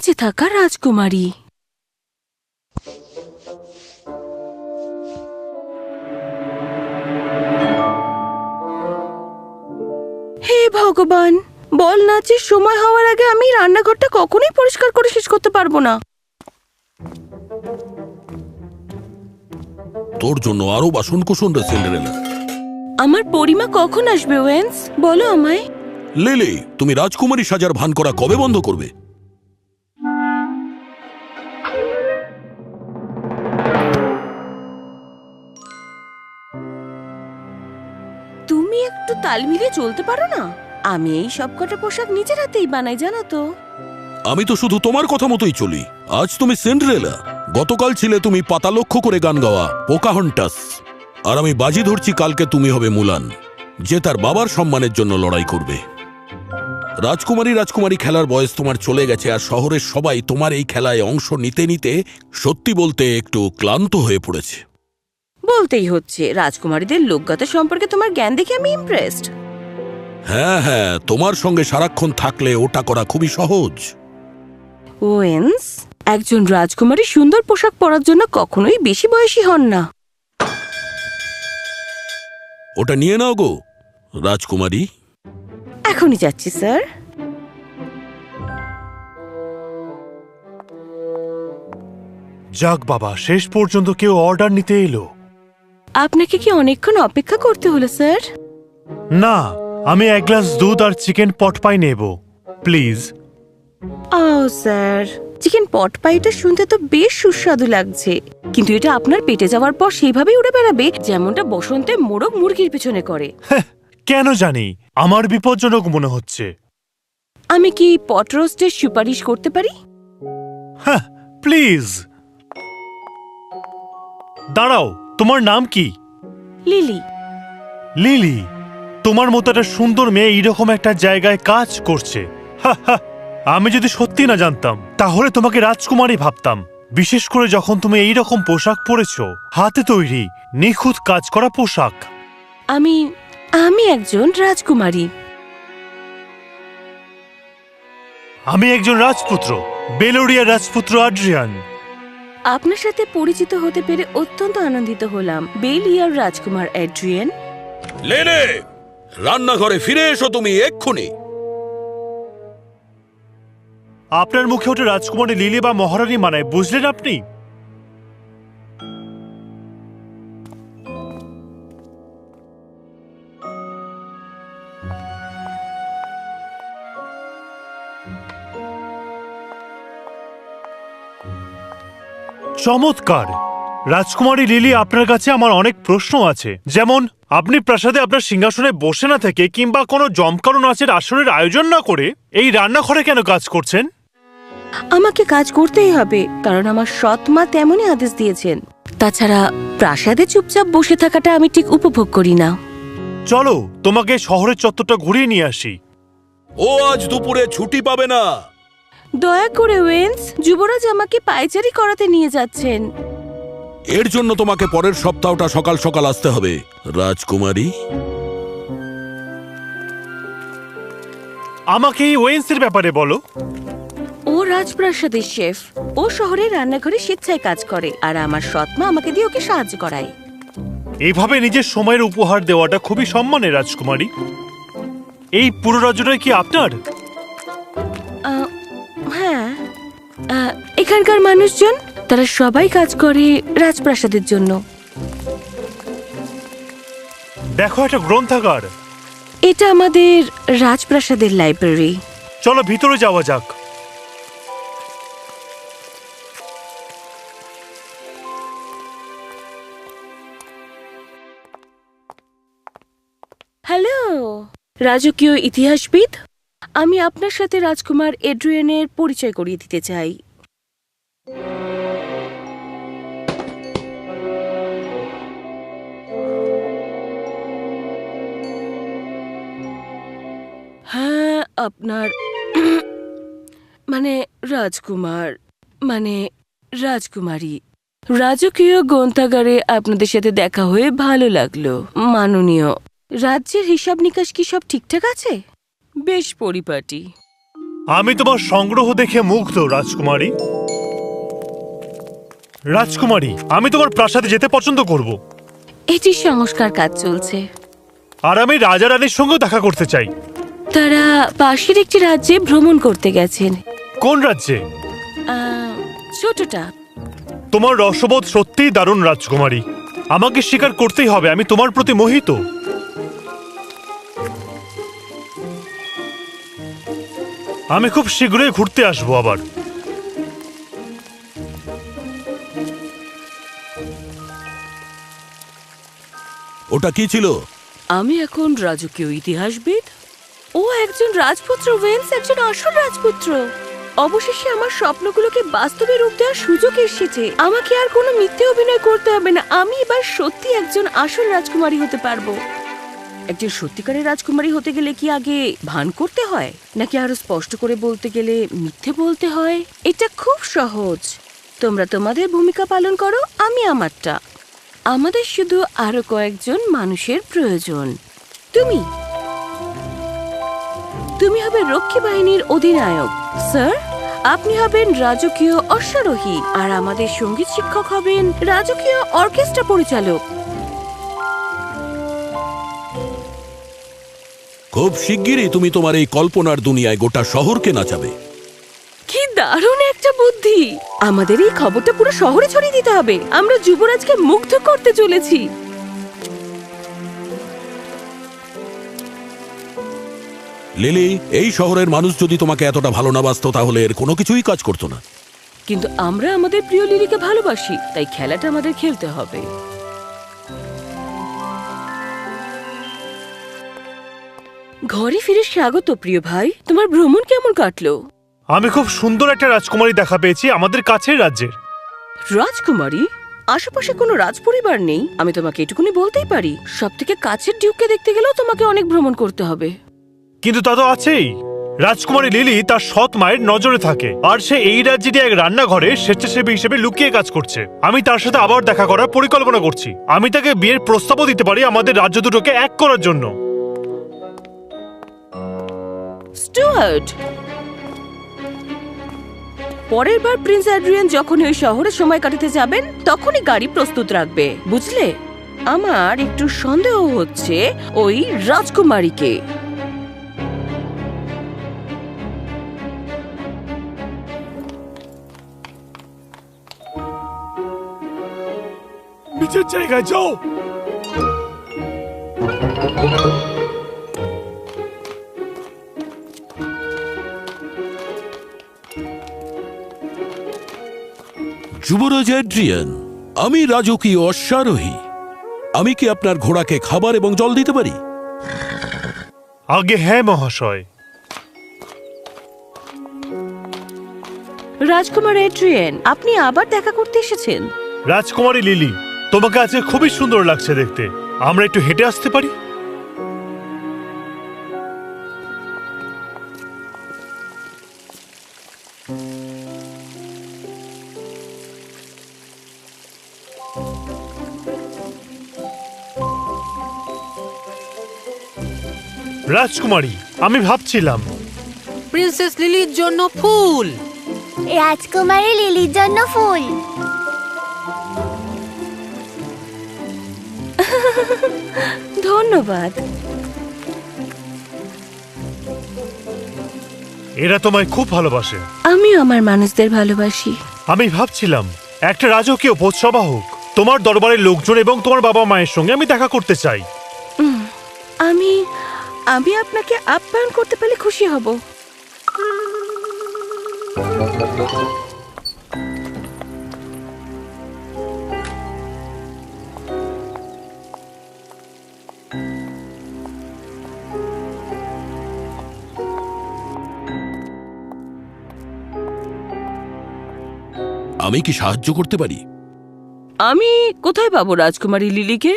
বেঁচে থাকা রাজকুমারী। হে ভগবান, বল নাচের সময় হওয়ার আগে আমি রান্নাঘরটা কখনোই পরিষ্কার করে শেষ করতে পারবো না। তোর জন্য আরো বাসন কুসন রে সিন্ডারেলা। আমার পরিমা কখন আসবে ওয়েন্স, বলো আমায়। লিলি, তুমি রাজকুমারী সাজার ভান করা কবে বন্ধ করবে? তুমি একটু তাল মিলিয়ে চলতে পারো না? আমি এই সবকটা পোশাক নিজের হাতেই বানাই, জানো তো। আমি তো শুধু তোমার কথা মতোই চলি। আজ তুমি সিন্ডারেলা, গতকাল ছিলে তুমি পাতা লক্ষ্য করে গান গাওয়া পোকাহন্টাস, আর আমি বাজি ধরছি কালকে তুমি হবে মুলান, যে তার বাবার সম্মানের জন্য লড়াই করবে। রাজকুমারী রাজকুমারী খেলার বয়স তোমার চলে গেছে, আর শহরের সবাই তোমার এই খেলায় অংশ নিতে নিতে সত্যি বলতে একটু ক্লান্ত হয়ে পড়েছে। বলতেই হচ্ছে, রাজকুমারীদের লোকগাথা সম্পর্কে তোমার জ্ঞান দেখে আমি ইমপ্রেসড। হ্যাঁ হ্যাঁ, তোমার সঙ্গে সারাক্ষণ থাকলে ওটা করা খুবই সহজ। ওয়েন্স, একজন রাজকুমারী সুন্দর পোশাক পরার জন্য কখনোই বেশি বয়সী হন না। ওটা নিয়ে নাও গো রাজকুমারী। এখনই যাচ্ছি স্যার। যাক বাবা, শেষ পর্যন্ত কেউ অর্ডার নিতে এলো। আপনাকে কি অনেকক্ষণ অপেক্ষা করতে হলো স্যার? না, আমি এক গ্লাস দুধ আর চিকেন পট পাই নেব প্লিজ। ও স্যার, চিকেন পট পাইটা শুনতে তো বেশ সুস্বাদু লাগছে, কিন্তু এটা আপনার পেটে যাওয়ার পর সেইভাবেই উড়ে বেড়াবে যেমনটা বসন্তে মোরগ মুরগির পিছনে করে। কেন জানি আমার বিপজ্জনক মনে হচ্ছে। আমি কি পট রোস্টের সুপারিশ করতে পারি? হ্যাঁ প্লিজ। দাঁড়াও, তোমার নাম কি? লিলি। লিলি, তোমার মতো একটা সুন্দর মেয়ে এইরকম একটা জায়গায় কাজ করছে। আমি যদি সত্যি না জানতাম তাহলে তোমাকে রাজকুমারী ভাবতাম, বিশেষ করে যখন তুমি এইরকম পোশাক পরেছো, হাতে তৈরি নিখুঁত কাজ করা পোশাক। আমি আমি একজন রাজকুমারী। আমি একজন রাজপুত্র, বেলোরিয়ার রাজপুত্র আড্রিয়ান। আপনার সাথে পরিচিত হতে পেরে অত্যন্ত আনন্দিত হলাম, বেলিয়ার রাজকুমার অ্যাড্রিয়ান। লেলে, রান্নাঘরে ফিরে এসো তুমি এক্ষুনি। আপনার মুখে ওটা রাজকুমারী লিলি বা মহারানী মানায়, বুঝলেন আপনি? চমৎকার রাজকুমারী লিলি, আপনার কাছে আমার অনেক প্রশ্ন আছে। যেমন, আপনি প্রাসাদে আপনার সিংহাসনে বসে না থেকে কিংবা কোনো জমকালো নাচের আসরের আয়োজন না করে এই রান্নাঘরে কেন কাজ করছেন? আমাকে কাজ করতেই হবে, কারণ আমার সৎ মা তেমনই আদেশ দিয়েছেন। তাছাড়া প্রাসাদে চুপচাপ বসে থাকাটা আমি ঠিক উপভোগ করি না। চলো তোমাকে শহরের চত্বরটা ঘুরিয়ে নিয়ে আসি। ও আজ দুপুরে ছুটি পাবে না। দয়া করে ওয়েন্স, যুবরাজ আমাকে পায়চারি করাতে নিয়ে যাচ্ছেন। এর জন্য তোমাকে পরের সপ্তাহটা সকাল সকাল আসতে হবে রাজকুমারী। আমাকে এই ওয়েন্সের ব্যাপারে বলো। ও রাজপ্রাসাদের শেফ, ও শহরের রান্নাঘরে স্বেচ্ছায় কাজ করে, আর আমার সৎমা আমাকে দিয়ে ওকে সাহায্য করায়। এইভাবে নিজের সময়ের উপহার দেওয়াটা খুবই সম্মানের রাজকুমারী। এই পুরো রাজ্যটাই কি আপনার? হ্যাঁ, এখানকার মানুষজন তারা সবাই কাজ করে রাজপ্রাসাদের জন্য। দেখো, একটা গ্রন্থাগার। এটা আমাদের রাজপ্রাসাদের লাইব্রেরি। চলো ভিতরে যাওয়া যাক। হ্যালো রাজকীয় ইতিহাসবিদ, আমি আপনার সাথে রাজকুমার এড্রিয়ানের পরিচয় করিয়ে দিতে চাই। হ্যাঁ, আপনার মানে রাজকুমার মানে রাজকুমারী। রাজকীয় গ্রন্থাগারে আপনাদের সাথে দেখা হয়ে ভালো লাগলো মাননীয়। রাজ্যের হিসাব নিকাশ কি সব ঠিকঠাক আছে? বেশ পরিপাটি। আমি তোমার সংগ্রহ দেখে মুগ্ধ, রাজকুমারী। রাজকুমারী, আমি তোমার প্রাসাদে যেতে পছন্দ করব। এটি সংস্কার কাজ চলছে। আর আমি রাজা রানীর সঙ্গেও দেখা করতে চাই। তারা পাশের একটি রাজ্যে ভ্রমণ করতে গেছেন। কোন রাজ্যে? ছোটটা। তোমার রসবোধ সত্যিই দারুণ, রাজকুমারী। আমাকে স্বীকার করতেই হবে, আমি তোমার প্রতি মোহিত। আমি খুব শীঘ্রই ঘুরতে আসবো আবার। ওটা কি ছিল? আমি এখন রাজকীয় ইতিহাসবিদ। ও একজন রাজপুত্র, ওয়েন্স একজন আসল রাজপুত্র। অবশেষে আমার স্বপ্নগুলোকে বাস্তবে রূপ দেওয়ার সুযোগ এসেছে। আমাকে আর কোনো মিথ্যে অভিনয় করতে হবে না। আমি এবার সত্যি একজন আসল রাজকুমারী হতে পারবো। একজন সত্যিকারের রাজকুমারী হতে গেলে কি আগে ভান করতে হয়, নাকি আরো স্পষ্ট করে বলতে গেলে মিথ্যে বলতে হয়? এটা খুব সহজ। তোমরা তোমাদের ভূমিকা পালন করো, আমি আমারটা। আমাদের শুধু আরো কয়েকজন মানুষের প্রয়োজন। তুমি হবে রক্ষী বাহিনীর অধিনায়ক, স্যার। আপনি হবেন রাজকীয় অশ্বারোহী, আর আমাদের সঙ্গীত শিক্ষক হবেন রাজকীয় অর্কেস্ট্রা পরিচালক। খুব শিগগিরই তুমি তোমার এই কল্পনার দুনিয়ায় গোটা শহরকে নাচাবে। কি দারুণ একটা বুদ্ধি! আমাদের এই খবরটা পুরো শহরে ছড়িয়ে দিতে হবে। আমরা যুবরাজকে মুগ্ধ করতে চলেছি। লিলি, এই শহরের মানুষ যদি তোমাকে এতটা ভালো না বাসতো তাহলে এর কোনো কিছুই কাজ করতো না। কিন্তু আমরা আমাদের প্রিয় লিলিকে ভালোবাসি, তাই খেলাটা আমাদের খেলতে হবে। ঘরে ফিরে স্বাগত প্রিয় ভাই। তোমার ভ্রমণ কেমন কাটলো? আমি খুব সুন্দর একটা রাজকুমারী দেখা পেয়েছি আমাদের কাছের রাজ্যের। রাজকুমারী? আশেপাশে কোনো রাজপরিবার নেই। আমি তোমাকে এটুকুনি বলতেই পারি, সব থেকে কাছের ডিউককে দেখতে গেলেও তোমাকে অনেক ভ্রমণ করতে হবে। কিন্তু তা তো আছেই। রাজকুমারী লিলি তার সৎ মায়ের নজরে থাকে, আর সে এই রাজ্যেরই এক রান্নাঘরে স্বেচ্ছাসেবী হিসেবে লুকিয়ে কাজ করছে। আমি তার সাথে আবার দেখা করার পরিকল্পনা করছি। আমি তাকে বিয়ের প্রস্তাবও দিতে পারি আমাদের রাজ্য দুটোকে এক করার জন্য। স্টুয়ার্ট, পরের বার প্রিন্স অ্যাড্রিয়ান যখন ওই শহরে সময় কাটাতে যাবেন তখনই গাড়ি প্রস্তুত রাখবে, বুঝলে? আমার একটু সন্দেহ হচ্ছে ওই রাজকুমারীকে। নিজের জায়গায় যাও। যুবরাজ অ্যাড্রিয়ান, আমি রাজকীয় অশ্বারোহী। আমি কি আপনার ঘোড়াকে খাবার এবং জল দিতে পারি? আগে হ্যাঁ মহাশয়। রাজকুমার অ্যাড্রিয়ান, আপনি আবার দেখা করতে এসেছেন। রাজকুমারী লিলি, তোমাকে আজকে খুবই সুন্দর লাগছে দেখতে। আমরা একটু হেঁটে আসতে পারি? রাজকুমারী, আমি ভাবছিলাম প্রিন্সেস লিলির জন্য ফুল। রাজকুমারী লিলির জন্য ফুল। ধন্যবাদ। এরা তোমায় খুব ভালোবাসে। আমিও আমার মানুষদের ভালোবাসি। আমি ভাবছিলাম একটা রাজকীয় ভোজসভা হোক, তোমার দরবারের লোকজন এবং তোমার বাবা মায়ের সঙ্গে আমি দেখা করতে চাই। আমি আমি আপনাকে আপ্যায়ন করতে পারলে খুশি হব। আমি কি সাহায্য করতে পারি? আমি কোথায় পাবো রাজকুমারী লিলিকে?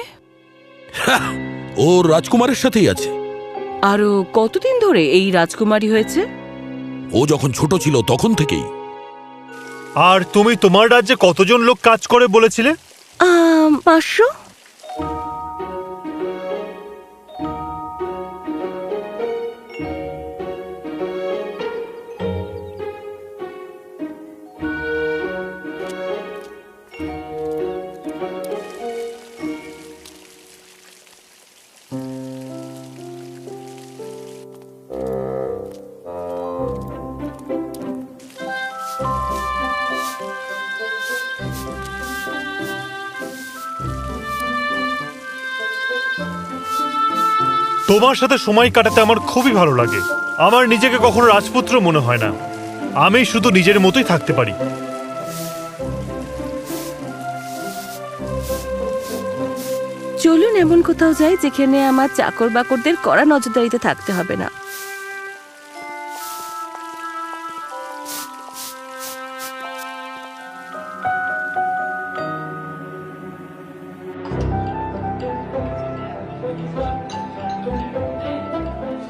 ও রাজকুমারের সাথেই আছে। আরো কতদিন ধরে এই রাজকুমারী হয়েছে? ও যখন ছোট ছিল তখন থেকেই। আর তুমি তোমার রাজ্যে কতজন লোক কাজ করে বলেছিলে? 500। তোমার সাথে সময় কাটাতে আমার খুবই ভালো লাগে। আমার নিজেকে কখনো রাজপুত্র মনে হয় না, আমি শুধু নিজের মতোই থাকতে পারি। চলুন এমন কোথাও যাই যেখানে আমার চাকর বাকরদের কড়া নজরদারিতে থাকতে হবে না।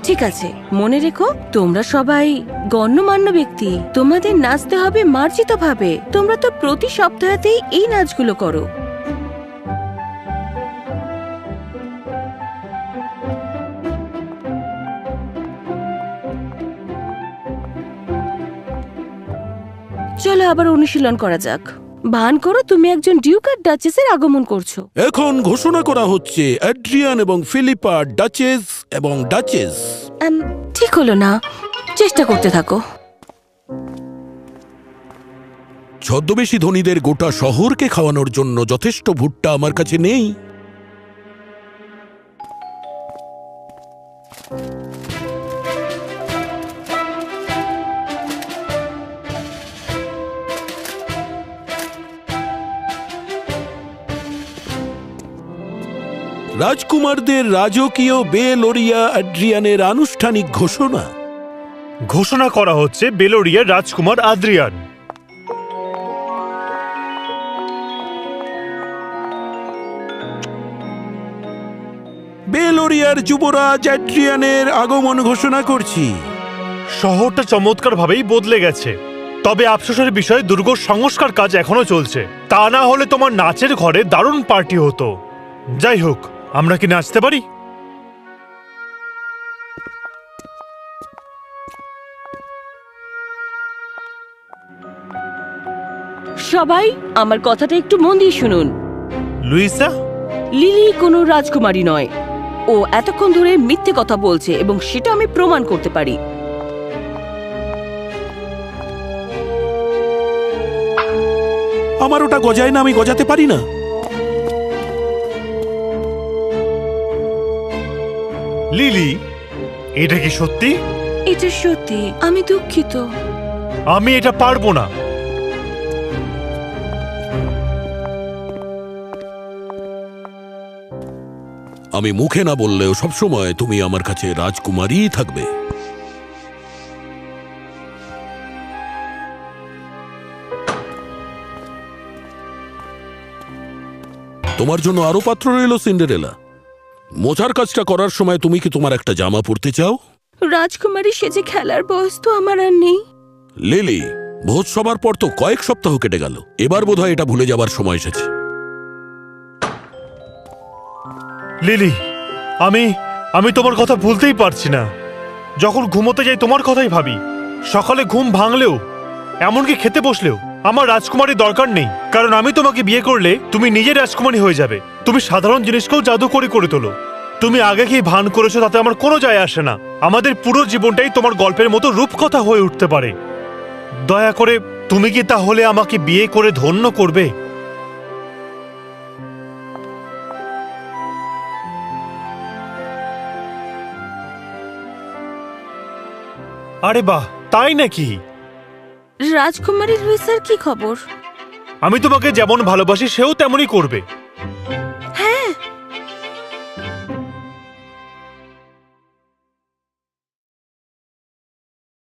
ঠিক আছে, মনে রেখো তোমরা সবাই গণ্যমান্য ব্যক্তি, তোমাদের নাচতে হবে মার্জিত ভাবে। তোমরা তো প্রতি সপ্তাহতেই এই নাচগুলো করো। চলো আবার অনুশীলন করা যাক। ভান করো তুমি একজন ডিউক আর ডাচেসের আগমন করছো। এখন ঘোষণা করা হচ্ছে অ্যাড্রিয়ান এবং ফিলিপা ডাচেস এবং ডাচেস। ঠিক হলো না, চেষ্টা করতে থাকো। ছদ্মবেশী ধনীদের গোটা শহরকে খাওয়ানোর জন্য যথেষ্ট ভুট্টা আমার কাছে নেই। রাজকুমারদের রাজকীয় বেলোরিয়া অ্যাড্রিয়ানের আনুষ্ঠানিক ঘোষণা। ঘোষণা করা হচ্ছে বেলোরিয়ার রাজকুমার আদ্রিয়ান। বেলোরিয়ার যুবরাজ অ্যাড্রিয়ানের আগমন ঘোষণা করছি। শহরটা চমৎকার ভাবেই বদলে গেছে, তবে আফসোসের বিষয় দুর্গ সংস্কার কাজ এখনো চলছে। তা না হলে তোমার নাচের ঘরে দারুণ পার্টি হতো। যাই হোক, আমরা কি নাচতে পারি? সবাই আমার কথাটা একটু মন দিয়ে শুনুন। লুইসা, লিলি কোনো রাজকুমারী নয়। ও এতক্ষণ ধরে মিথ্যে কথা বলছে এবং সেটা আমি প্রমাণ করতে পারি। আমার ওটা গজায় না, আমি গজাতে পারি না। লিলি, এটা কি সত্যি? এটা সত্যি, আমি দুঃখিত। আমি এটা পারবো না। আমি মুখে না বললেও সবসময় তুমি আমার কাছে রাজকুমারীই থাকবে। তোমার জন্য আরো পাত্র রইল সিন্ডারেলা। মোছার কাজটা করার সময় তুমি কি তোমার একটা জামা পরতে চাও? রাজকুমারী সেজে খেলার বয়স তো আমার আর নেই। লিলি, ভোজ সবার পর তো কয়েক সপ্তাহ কেটে গেল, এবার বোধহয় এটা ভুলে যাবার সময় এসেছে। লিলি, আমি তোমার কথা ভুলতেই পারছি না। যখন ঘুমোতে যাই তোমার কথাই ভাবি। সকালে ঘুম ভাঙলেও, এমনকি খেতে বসলেও আমার রাজকুমারী দরকার নেই, কারণ আমি তোমাকে বিয়ে করলে তুমি নিজে রাজকুমারী হয়ে যাবে। তুমি সাধারণ জিনিসকেও জাদুকরি করে তোলো। তুমি আগে কি ভান করেছো তাতে আমার কোনো যায় আসে না। আমাদের পুরো জীবনটাই তোমার গল্পের মতো রূপকথা হয়ে উঠতে পারে। দয়া করে তুমি কি তাহলে আমাকে বিয়ে করে ধন্য করবে? আরে বাহ, তাই নাকি? রাজকুমারী লুইসার কি খবর? আমি তোমাকে যেমন ভালোবাসি সেও তেমনই করবে।